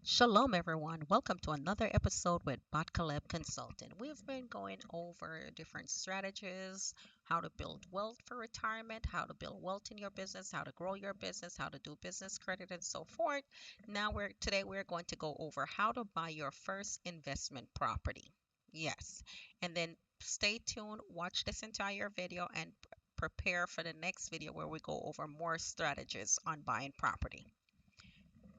Shalom, everyone. Welcome to another episode with Batkaleb Consulting. We've been going over different strategies, how to build wealth for retirement, how to build wealth in your business, how to grow your business, how to do business credit, and so forth. Today we're going to go over how to buy your first investment property. Yes, and then stay tuned, watch this entire video, and prepare for the next video where we go over more strategies on buying property.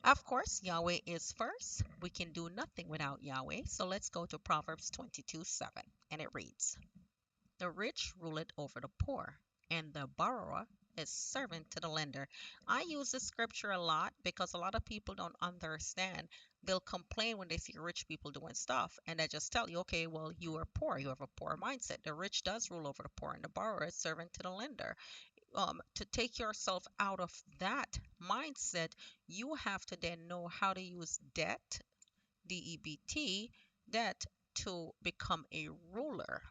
Of course, Yahweh is first. We can do nothing without Yahweh. So let's go to Proverbs 22:7, and it reads, "The rich rule it over the poor, and the borrower is servant to the lender." I use this scripture a lot because a lot of people don't understand. They'll complain when they see rich people doing stuff, and I just tell you, okay, well, you are poor. You have a poor mindset. The rich does rule over the poor, and the borrower is servant to the lender. To take yourself out of that mindset, you have to then know how to use debt, DEBT, debt, to become a ruler,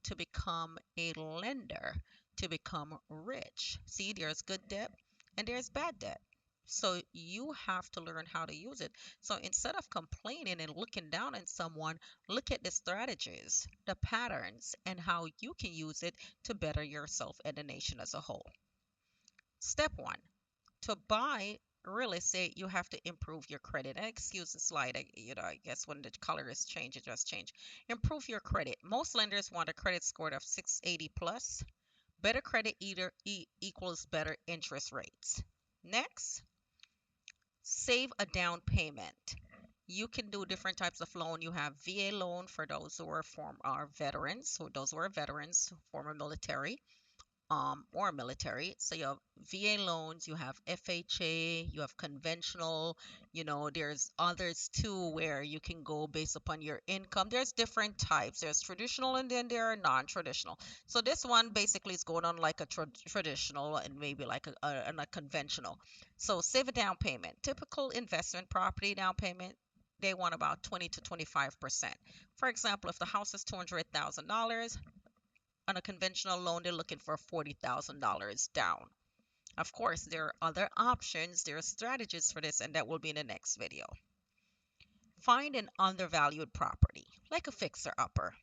to become a lender, to become rich. See, there's good debt and there's bad debt. So you have to learn how to use it. So instead of complaining and looking down on someone, look at the strategies, the patterns, and how you can use it to better yourself and the nation as a whole. Step one, to buy real estate, you have to improve your credit. And excuse the slide, I guess when the color is changed, it just changed. Improve your credit. Most lenders want a credit score of 680 plus. Better credit equals better interest rates. Next, save a down payment. You can do different types of loan. You have VA loan for those who are veterans, so those who are veterans, former military or military. So you have VA loans, you have FHA, you have conventional, there's others too where you can go based upon your income. There's different types. There's traditional and then there are non-traditional. So this one basically is going on like a traditional and maybe like a conventional. So save a down payment. Typical investment property down payment, they want about 20 to 25%. For example, if the house is $200,000, on a conventional loan, they're looking for $40,000 down. Of course, there are other options, there are strategies for this, and that will be in the next video. Find an undervalued property, like a fixer-upper.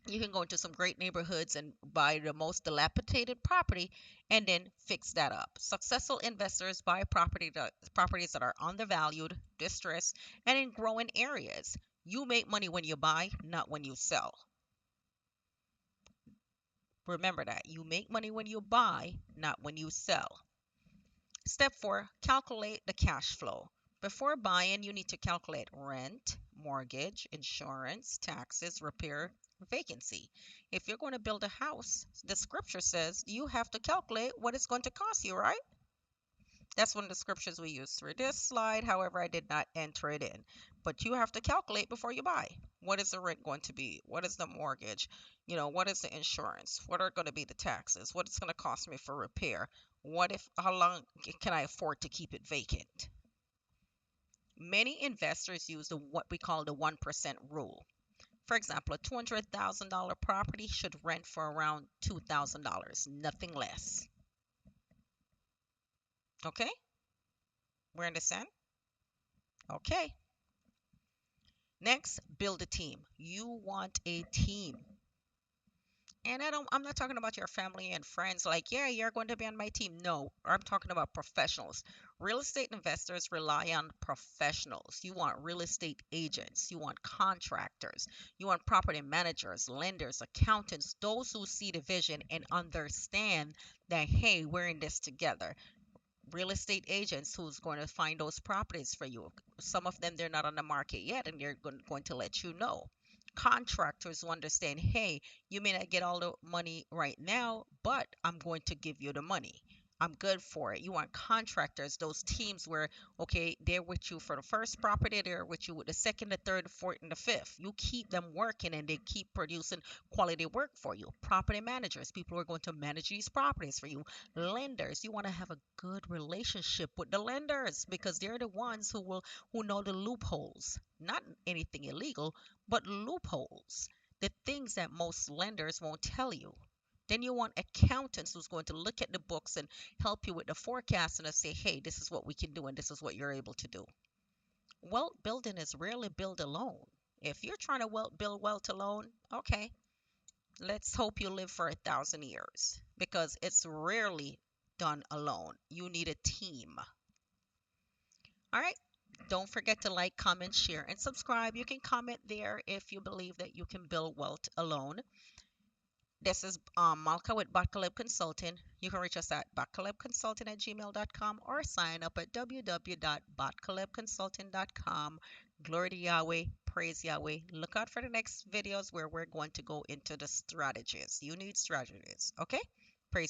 You can go into some great neighborhoods and buy the most dilapidated property and then fix that up. Successful investors buy properties that are undervalued, distressed, and in growing areas. You make money when you buy, not when you sell. Remember that. You make money when you buy, not when you sell. Step 4, calculate the cash flow. Before buying, you need to calculate rent, mortgage, insurance, taxes, repair, vacancy. If you're going to build a house, the scripture says you have to calculate what it's going to cost you, right? That's one of the scriptures we use for this slide. However, I did not enter it in. But you have to calculate before you buy. What is the rent going to be? What is the mortgage? What is the insurance? What are going to be the taxes? What it's going to cost me for repair? How long can I afford to keep it vacant? Many investors use what we call the 1% rule. For example, a $200,000 property should rent for around $2,000, nothing less. Okay? We understand? Okay. Next, build a team. You want a team. And I'm not talking about your family and friends like, yeah, you're going to be on my team. No, I'm talking about professionals. Real estate investors rely on professionals. You want real estate agents, you want contractors, you want property managers, lenders, accountants, those who see the vision and understand that, hey, we're in this together. Real estate agents who's going to find those properties for you. Some of them, they're not on the market yet and they're going to let you know. Contractors who understand, hey, you may not get all the money right now, but I'm going to give you the money. I'm good for it. You want contractors, those teams where, okay, they're with you for the first property, they're with you with the second, the third, the fourth, and the fifth. You keep them working and they keep producing quality work for you. Property managers, people who are going to manage these properties for you. Lenders, you want to have a good relationship with the lenders because they're the ones who know the loopholes. Not anything illegal, but loopholes. The things that most lenders won't tell you. Then you want accountants who's going to look at the books and help you with the forecast and say, hey, this is what we can do and this is what you're able to do. wealth building is rarely built alone. If you're trying to build wealth alone, okay, let's hope you live for 1,000 years because it's rarely done alone. You need a team. All right. Don't forget to like, comment, share, and subscribe. You can comment there if you believe that you can build wealth alone. This is Malka with Botcaleb Consulting. You can reach us at botcalebconsulting@gmail.com or sign up at www.botcalebconsulting.com. Glory to Yahweh, praise Yahweh. Look out for the next videos where we're going to go into the strategies. You need strategies, okay? Praise Yahweh.